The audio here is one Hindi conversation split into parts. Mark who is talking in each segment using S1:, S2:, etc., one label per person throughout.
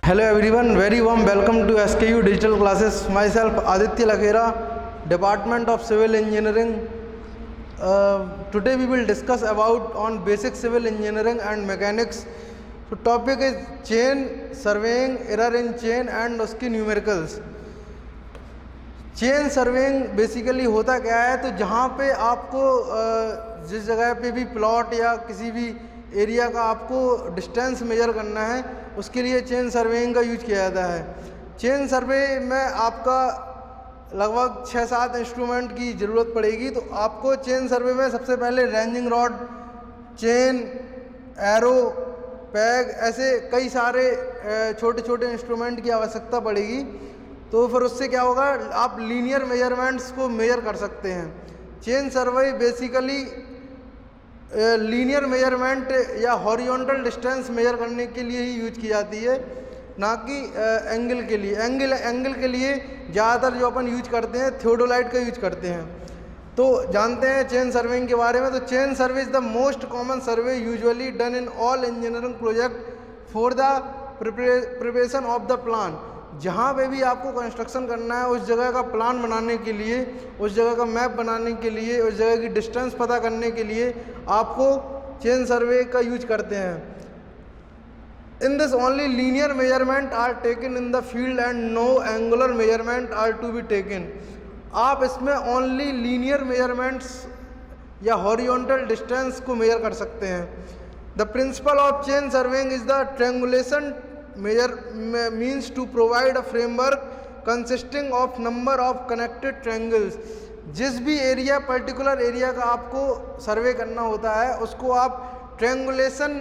S1: Hello everyone, very warm welcome to SKU Digital Classes. Myself Aditya Lakhera, Department of Civil Engineering. Today we will discuss about on basic civil engineering and mechanics. So topic is chain surveying, error in chain and उसकी numericals. चेन सर्वेइंग बेसिकली होता क्या है, तो जहाँ पे आपको जिस जगह पे भी प्लॉट या किसी भी एरिया का आपको डिस्टेंस मेजर करना है, उसके लिए चेन सर्वेइंग का यूज किया जाता है। चेन सर्वे में आपका लगभग 6-7 इंस्ट्रूमेंट की ज़रूरत पड़ेगी। तो आपको चेन सर्वे में सबसे पहले ranging rod, chain, arrow, peg, ऐसे कई सारे छोटे छोटे इंस्ट्रूमेंट की आवश्यकता पड़ेगी। तो फिर उससे क्या होगा, आप लीनियर मेजरमेंट्स को मेजर कर सकते हैं। Chain survey basically linear measurement या हॉरिजॉन्टल डिस्टेंस मेजर करने के लिए ही यूज की जाती है, ना कि एंगल के लिए। एंगल के लिए ज़्यादातर जो अपन यूज करते हैं थियोडोलाइट का यूज करते हैं। तो जानते हैं चेन सर्वेइंग के बारे में। तो chain survey is the most common survey usually done in all engineering project for the preparation of the plan. जहाँ पे भी आपको कंस्ट्रक्शन करना है, उस जगह का प्लान बनाने के लिए, उस जगह का मैप बनाने के लिए, उस जगह की डिस्टेंस पता करने के लिए आपको चेन सर्वे का यूज करते हैं। In this only linear measurement are taken in the field and no angular measurement are to be taken. आप इसमें ओनली लीनियर मेजरमेंट्स या हॉरिजॉन्टल डिस्टेंस को मेजर कर सकते हैं। The principle of chain surveying is the triangulation measure means to provide a framework consisting of number of connected triangles। जिस भी एरिया पर्टिकुलर एरिया का आपको सर्वे करना होता है, उसको आप ट्रायंगुलेशन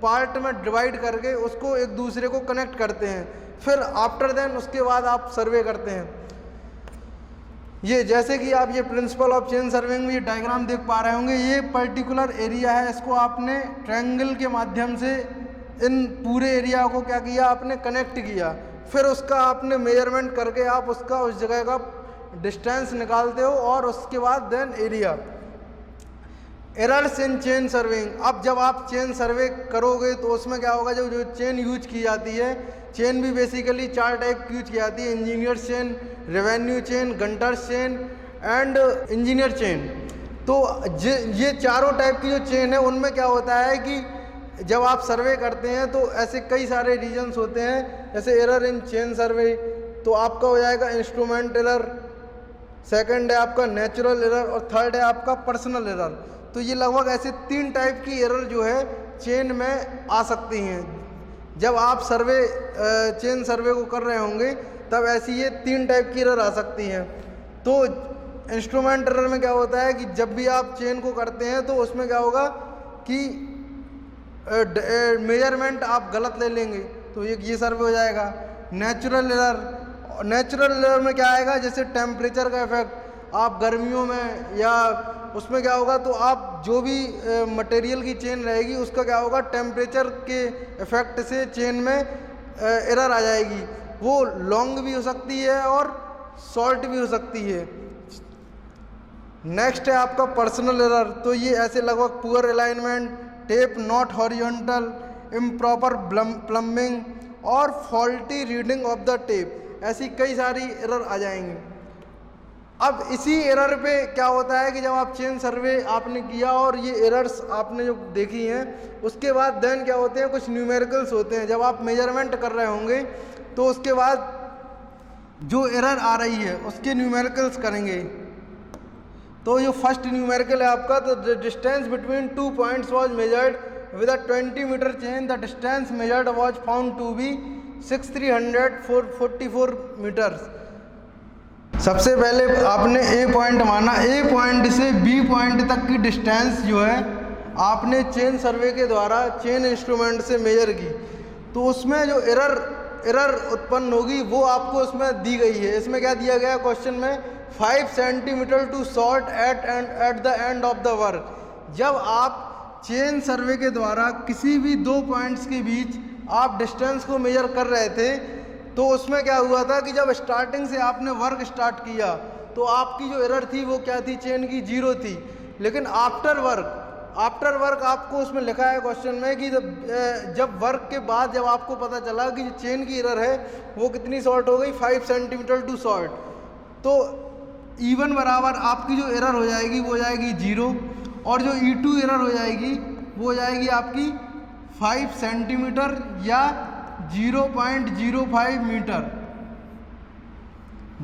S1: पार्ट में डिवाइड करके उसको एक दूसरे को कनेक्ट करते हैं। फिर आफ्टर देन उसके बाद आप सर्वे करते हैं। ये जैसे कि आप ये प्रिंसिपल ऑफ चेन सर्वेइंग में ये डायग्राम देख पा रहे होंगे, ये पर्टिकुलर एरिया है, इसको आपने ट्रायंगल के माध्यम से इन पूरे एरिया को क्या किया, आपने कनेक्ट किया। फिर उसका आपने मेजरमेंट करके आप उसका उस जगह का डिस्टेंस निकालते हो और उसके बाद then area. Errors in chain surveying. अब जब आप चेन सर्वे करोगे तो उसमें क्या होगा, जो चेन यूज की जाती है, चेन भी बेसिकली 4 टाइप की यूज की जाती है: engineer chain, revenue chain, Gunter's chain and engineer chain. तो ये चारों टाइप की जो चेन है, उनमें क्या होता है कि जब आप सर्वे करते हैं तो ऐसे कई सारे रीजन्स होते हैं। जैसे एरर इन चेन सर्वे तो आपका हो जाएगा इंस्ट्रूमेंट एरर, सेकंड है आपका नेचुरल एरर और थर्ड है आपका पर्सनल एरर। तो ये लगभग ऐसे 3 टाइप की एरर जो है चेन में आ सकती हैं। जब आप चेन सर्वे को कर रहे होंगे तब ऐसी ये 3 टाइप की एरर आ सकती हैं। तो इंस्ट्रूमेंट एरर में क्या होता है कि जब भी आप चेन को करते हैं तो उसमें क्या होगा कि मेजरमेंट आप गलत ले लेंगे, तो ये सर्वे हो जाएगा। नेचुरल एरर में क्या आएगा, जैसे टेम्परेचर का इफेक्ट, आप गर्मियों में या उसमें क्या होगा, तो आप जो भी मटेरियल की चेन रहेगी उसका क्या होगा, टेम्परेचर के इफेक्ट से चेन में एरर आ जाएगी। वो लॉन्ग भी हो सकती है और शॉर्ट भी हो सकती है। नेक्स्ट है आपका पर्सनल एरर। तो ये ऐसे लगभग poor alignment, tape not horizontal, improper plumbing और faulty reading of the tape, ऐसी कई सारी एरर आ जाएंगी। अब इसी एरर पे क्या होता है कि जब आप चेन सर्वे आपने किया और ये एरर्स आपने जो देखी हैं, उसके बाद देन क्या होते हैं, कुछ न्यूमेरिकल्स होते हैं। जब आप मेजरमेंट कर रहे होंगे तो उसके बाद जो एरर आ रही है उसके न्यूमेरिकल्स करेंगे। तो ये फर्स्ट न्यूमेरिकल है आपका, तो distance between 2 points was measured with a 20 metre chain, the distance measured was found to be 6344 metres. सबसे पहले आपने ए पॉइंट माना, ए पॉइंट से बी पॉइंट तक की डिस्टेंस जो है आपने चेन सर्वे के द्वारा चेन इंस्ट्रूमेंट से मेजर की। तो उसमें जो एरर उत्पन्न होगी वो आपको उसमें दी गई है। इसमें क्या दिया गया क्वेश्चन में, 5 centimetre too short at the end of the work. जब आप चेन सर्वे के द्वारा किसी भी 2 पॉइंट्स के बीच आप डिस्टेंस को मेजर कर रहे थे, तो उसमें क्या हुआ था कि जब स्टार्टिंग से आपने वर्क स्टार्ट किया तो आपकी जो एरर थी वो क्या थी, चेन की 0 थी। लेकिन आफ्टर वर्क आफ्टर वर्क आपको उसमें लिखा है क्वेश्चन में कि जब वर्क के बाद जब आपको पता चला कि चेन की एरर है वो कितनी शॉर्ट हो गई, 5 सेंटीमीटर टू शॉर्ट, तो E1 बराबर आपकी जो एरर हो जाएगी वो हो जाएगी 0, और जो E2 एरर हो जाएगी वो हो जाएगी आपकी 5 सेंटीमीटर या 0.05 मीटर,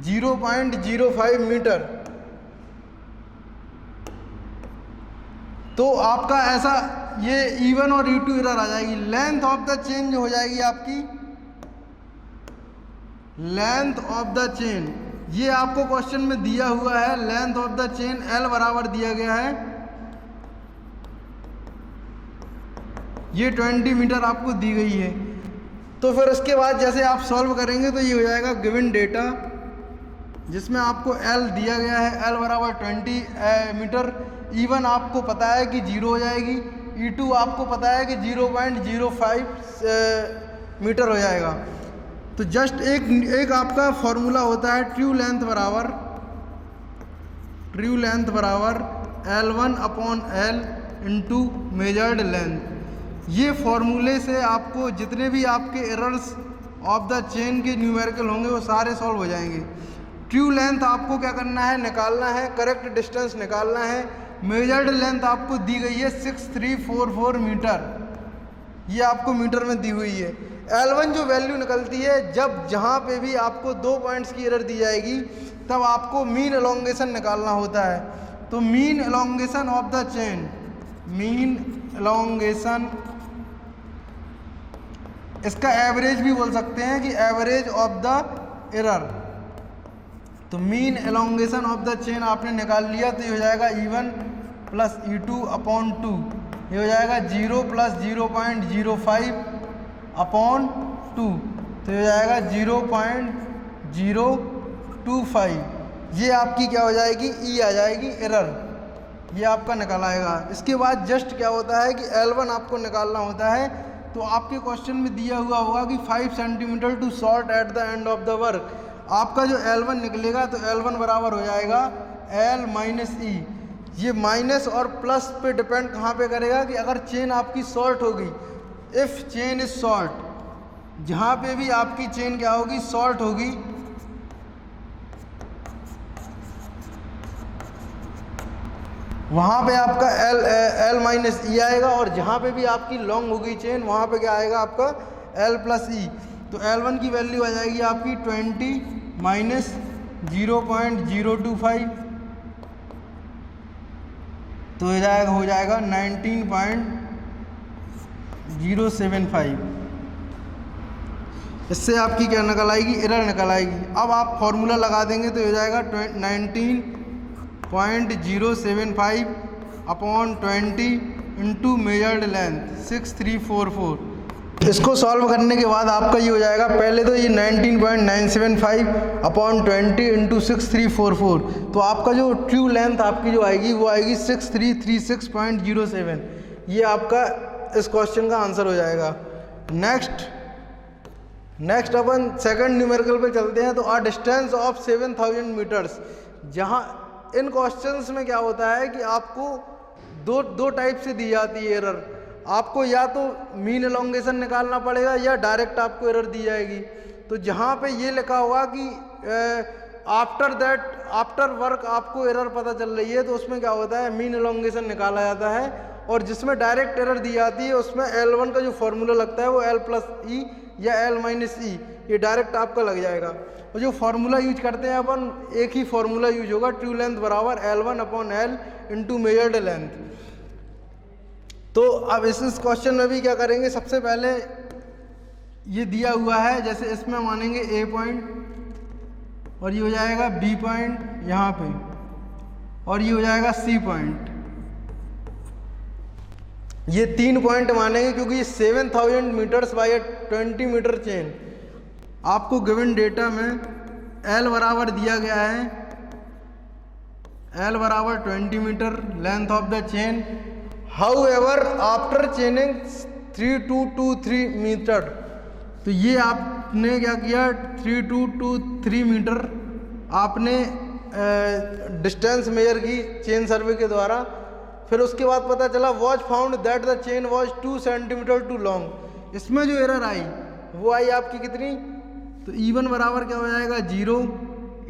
S1: 0.05 मीटर। तो आपका ऐसा ये E1 और E2 एरर आ जाएगी। लेंथ ऑफ द चेन जो हो जाएगी आपकी, लेंथ ऑफ द चेन, ये आपको क्वेश्चन में दिया हुआ है। Length of the chain L बराबर दिया गया है, ये 20 मीटर आपको दी गई है। तो फिर उसके बाद जैसे आप सॉल्व करेंगे तो ये हो जाएगा गिवन डेटा, जिसमें आपको L दिया गया है, L बराबर 20 मीटर। E1 आपको पता है कि 0 हो जाएगी, E2 आपको पता है कि 0.05 मीटर हो जाएगा। तो जस्ट एक आपका फॉर्मूला होता है ट्रू लेंथ बराबर L1 upon L into measured length. ये फॉर्मूले से आपको जितने भी आपके एरर्स ऑफ द चेन के न्यूमेरिकल होंगे वो सारे सॉल्व हो जाएंगे। ट्रू लेंथ आपको क्या करना है, निकालना है, करेक्ट डिस्टेंस निकालना है। मेजर्ड लेंथ आपको दी गई है 6344 मीटर, ये आपको मीटर में दी हुई है। L1 जो वैल्यू निकलती है जब जहाँ पे भी आपको 2 पॉइंट्स की एरर दी जाएगी तब आपको मीन एलोंगेशन निकालना होता है। तो mean elongation of the chain, mean elongation, इसका एवरेज भी बोल सकते हैं कि एवरेज ऑफ द एरर। तो mean elongation of the chain आपने निकाल लिया, तो ये हो जाएगा E1 प्लस E2 अपॉन 2, ये हो जाएगा 0 प्लस 0.05 अपॉन 2, तो ये हो जाएगा 0.025। ये आपकी क्या हो जाएगी, E आ जाएगी एरर, ये आपका निकल आएगा। इसके बाद जस्ट क्या होता है कि L1 आपको निकालना होता है। तो आपके क्वेश्चन में दिया हुआ होगा कि 5 centimetre too short at the end of the work. आपका जो L1 निकलेगा तो L1 बराबर हो जाएगा L माइनस E। ये माइनस और प्लस पे डिपेंड कहाँ पे करेगा कि अगर चेन आपकी शॉर्ट होगी, इफ़ चेन इज शॉर्ट, जहाँ पे भी आपकी चेन क्या होगी, शॉर्ट होगी, वहाँ पे आपका L माइनस E आएगा, और जहाँ पे भी आपकी लॉन्ग होगी चेन वहाँ पे क्या आएगा आपका L प्लस E। तो L1 की वैल्यू आ जाएगी आपकी 20 माइनस 0.025, तो हो जाएगा 19.075। इससे आपकी क्या निकल आएगी, एरर निकल आएगी। अब आप फॉर्मूला लगा देंगे तो हो जाएगा 19.075 अपॉन 20 इंटू मेजर्ड लेंथ 6344। इसको सॉल्व करने के बाद आपका ये हो जाएगा, पहले तो ये 19.975 अपॉन 20 इंटू 6344, तो आपका जो ट्रू लेंथ आपकी जो आएगी वो आएगी 6336.07। ये आपका इस क्वेश्चन का आंसर हो जाएगा। नेक्स्ट अपन सेकंड न्यूमेरिकल पे चलते हैं। तो अ डिस्टेंस ऑफ 7000 मीटर्स, जहाँ इन क्वेश्चंस में क्या होता है कि आपको दो टाइप से दी जाती है एरर। आपको या तो मीन एलोंगेशन निकालना पड़ेगा या डायरेक्ट आपको एरर दी जाएगी। तो जहाँ पे ये लिखा होगा कि आफ्टर वर्क आपको एरर पता चल रही है, तो उसमें क्या होता है, मीन एलोंगेशन निकाला जाता है। और जिसमें डायरेक्ट एरर दी जाती है उसमें L1 का जो फॉर्मूला लगता है वो L प्लस E या L माइनस E, ये डायरेक्ट आपका लग जाएगा। और जो फार्मूला यूज करते हैं अपन, एक ही फार्मूला यूज होगा, ट्रू लेंथ बराबर L1 upon L into measured length. तो अब इस क्वेश्चन में भी क्या करेंगे, सबसे पहले ये दिया हुआ है, जैसे इसमें मानेंगे A पॉइंट, और ये हो जाएगा B पॉइंट यहाँ पे, और ये हो जाएगा C पॉइंट। ये 3 पॉइंट मानेंगे क्योंकि 7000 मीटर्स बाय 20 मीटर चेन। आपको गिवन डेटा में L बराबर दिया गया है, L बराबर 20 metre length of the chain. However after chaining 3223 metre, तो ये आपने क्या किया, 3223 मीटर आपने डिस्टेंस मेजर की चेन सर्वे के द्वारा। फिर उसके बाद पता चला was found that the chain was 2 centimetre too long. इसमें जो एरर आई वो आई आपकी कितनी, तो E1 बराबर क्या हो जाएगा 0,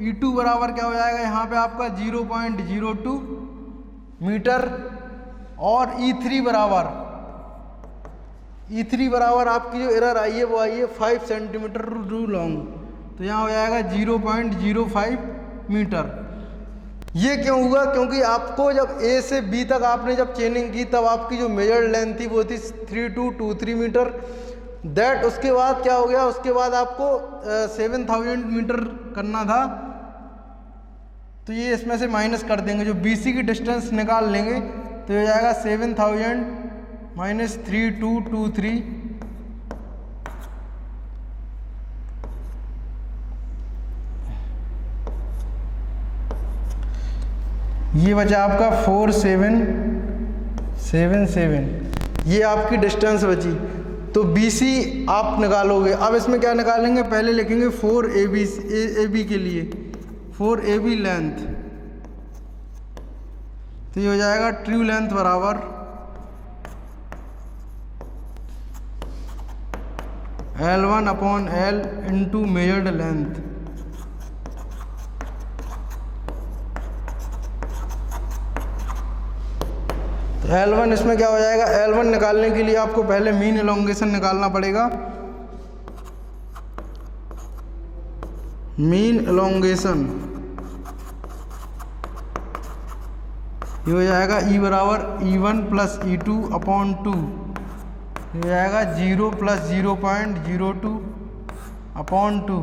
S1: E2 बराबर क्या हो जाएगा यहाँ पे आपका 0.02 मीटर, और E3 बराबर आपकी जो एरर आई है वो आई है 5 सेंटीमीटर टू लॉन्ग, तो यहाँ हो जाएगा 0.05 मीटर। ये क्यों हुआ, क्योंकि आपको जब A से B तक आपने जब चेनिंग की तब आपकी जो मेजर्ड लेंथ थी वो थी 3223 मीटर। दैट उसके बाद क्या हो गया, उसके बाद आपको 7000 मीटर करना था, तो ये इसमें से माइनस कर देंगे, जो BC की डिस्टेंस निकाल लेंगे तो हो जाएगा 7000 माइनस 3223, ये बचा आपका 4777, ये आपकी डिस्टेंस बची। तो BC आप निकालोगे। अब इसमें क्या निकालेंगे, पहले लिखेंगे 4AB के लिए 4AB लेंथ, तो ये हो जाएगा ट्रू लेंथ बराबर L1/L इंटू मेजर्ड लेंथ। तो L1 इसमें क्या हो जाएगा, L1 निकालने के लिए आपको पहले मीन एलोंगेशन निकालना पड़ेगा। मीन एलोंगेशन ये हो जाएगा E बराबर E1 प्लस E2 अपॉन 2, ये हो जाएगा 0 प्लस 0.02 अपॉन 2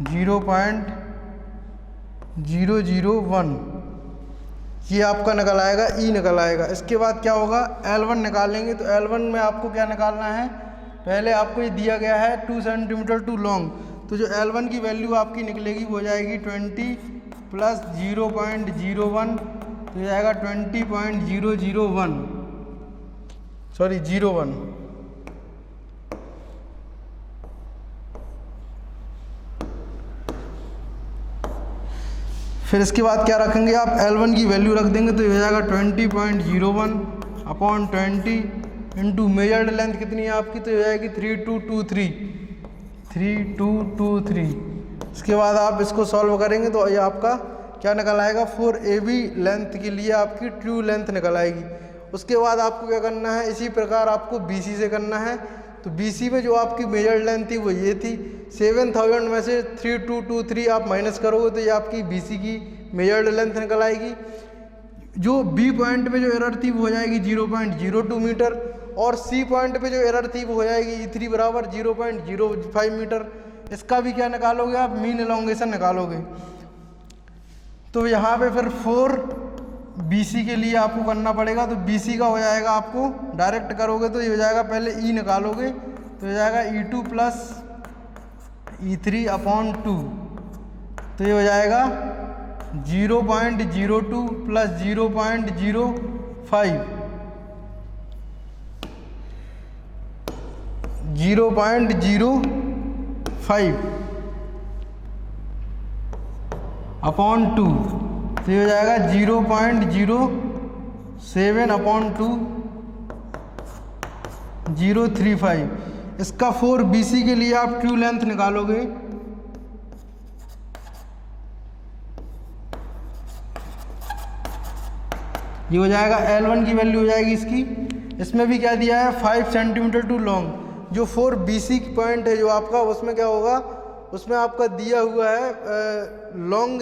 S1: 0.001, ये आपका निकल आएगा, E निकल आएगा। इसके बाद क्या होगा, L1 निकालेंगे। तो L1 में आपको क्या निकालना है, पहले आपको ये दिया गया है 2 सेंटीमीटर टू लॉन्ग, तो जो L1 की वैल्यू आपकी निकलेगी वो हो जाएगी 20 प्लस 0.01, तो हो जाएगा 20.001 सॉरी 01। फिर इसके बाद क्या रखेंगे आप, L1 की वैल्यू रख देंगे, तो ये हो जाएगा 20.01 अपॉन 20 इंटू मेजर्ड लेंथ कितनी है आपकी, तो ये हो जाएगी 3223। इसके बाद आप इसको सॉल्व करेंगे तो ये आपका क्या निकल आएगा, 4AB लेंथ के लिए आपकी ट्रू लेंथ निकल आएगी। उसके बाद आपको क्या करना है, इसी प्रकार आपको BC से करना है। तो BC में जो आपकी मेजर्ड लेंथ थी वो ये थी, 7000 में से 3223 आप माइनस करोगे तो ये आपकी BC की मेजर्ड लेंथ निकल आएगी। जो B पॉइंट पे जो एरर थी वो हो जाएगी 0.02 मीटर, और C पॉइंट पे जो एरर थी वो हो जाएगी E3 बराबर 0.05 मीटर। इसका भी क्या निकालोगे आप, मीन एलोंगेशन निकालोगे। तो यहाँ पे फिर 4BC के लिए आपको करना पड़ेगा, तो BC का हो जाएगा, आपको डायरेक्ट करोगे तो ये हो जाएगा, पहले E निकालोगे तो हो जाएगा E2 प्लस E3 अपॉन 2, तो ये हो जाएगा 0.02 प्लस 0.05 अपॉन 2, तो ये हो जाएगा 0.07 अपॉन 2 035। इसका 4BC के लिए आप ट्रू लेंथ निकालोगे, ये हो जाएगा L1 की वैल्यू हो जाएगी इसकी, इसमें भी क्या दिया है 5 सेंटीमीटर टू लॉन्ग। जो 4BC पॉइंट है जो आपका, उसमें क्या होगा, उसमें आपका दिया हुआ है लॉन्ग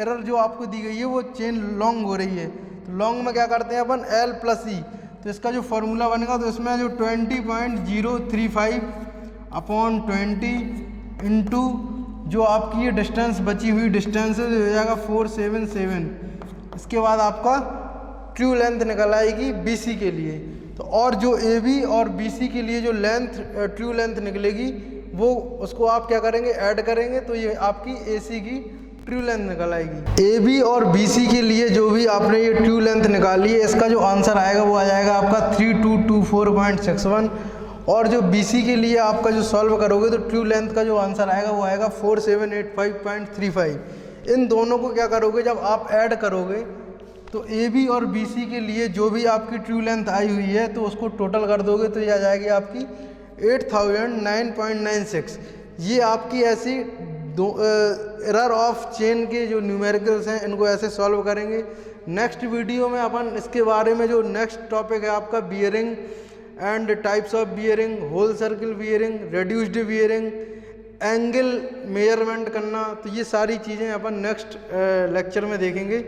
S1: एरर जो आपको दी गई है वो चेन लॉन्ग हो रही है। तो लॉन्ग में क्या करते हैं अपन, L प्लस E, तो इसका जो फॉर्मूला बनेगा तो इसमें जो 20.035 अपॉन 20 इंटू जो आपकी ये डिस्टेंस बची हुई डिस्टेंस है हो जाएगा 477। इसके बाद आपका ट्रू लेंथ निकल आएगी BC के लिए। तो और जो AB और BC के लिए जो लेंथ ट्रू लेंथ निकलेगी वो उसको आप क्या करेंगे, ऐड करेंगे, तो ये आपकी AC की ट्रू लेंथ निकल आएगी। AB और BC के लिए जो भी आपने ये ट्रू लेंथ निकाली है, इसका जो आंसर आएगा वो आ जाएगा आपका 3224.61, और जो BC के लिए आपका जो सॉल्व करोगे तो ट्रू लेंथ का जो आंसर आएगा वो आएगा 4785.35। इन दोनों को क्या करोगे, जब आप ऐड करोगे तो ए बी और बी सी के लिए जो भी आपकी ट्रू लेंथ आई हुई है तो उसको टोटल कर दोगे तो ये आ जाएगी आपकी 8009.96। ये आपकी ऐसी एरर ऑफ चेन के जो न्यूमेरिकल्स हैं इनको ऐसे सॉल्व करेंगे। नेक्स्ट वीडियो में अपन इसके बारे में, जो नेक्स्ट टॉपिक है आपका bearing and types of bearing, whole circle bearing, reduced bearing, angle measurement करना, तो ये सारी चीज़ें अपन नेक्स्ट लेक्चर में देखेंगे।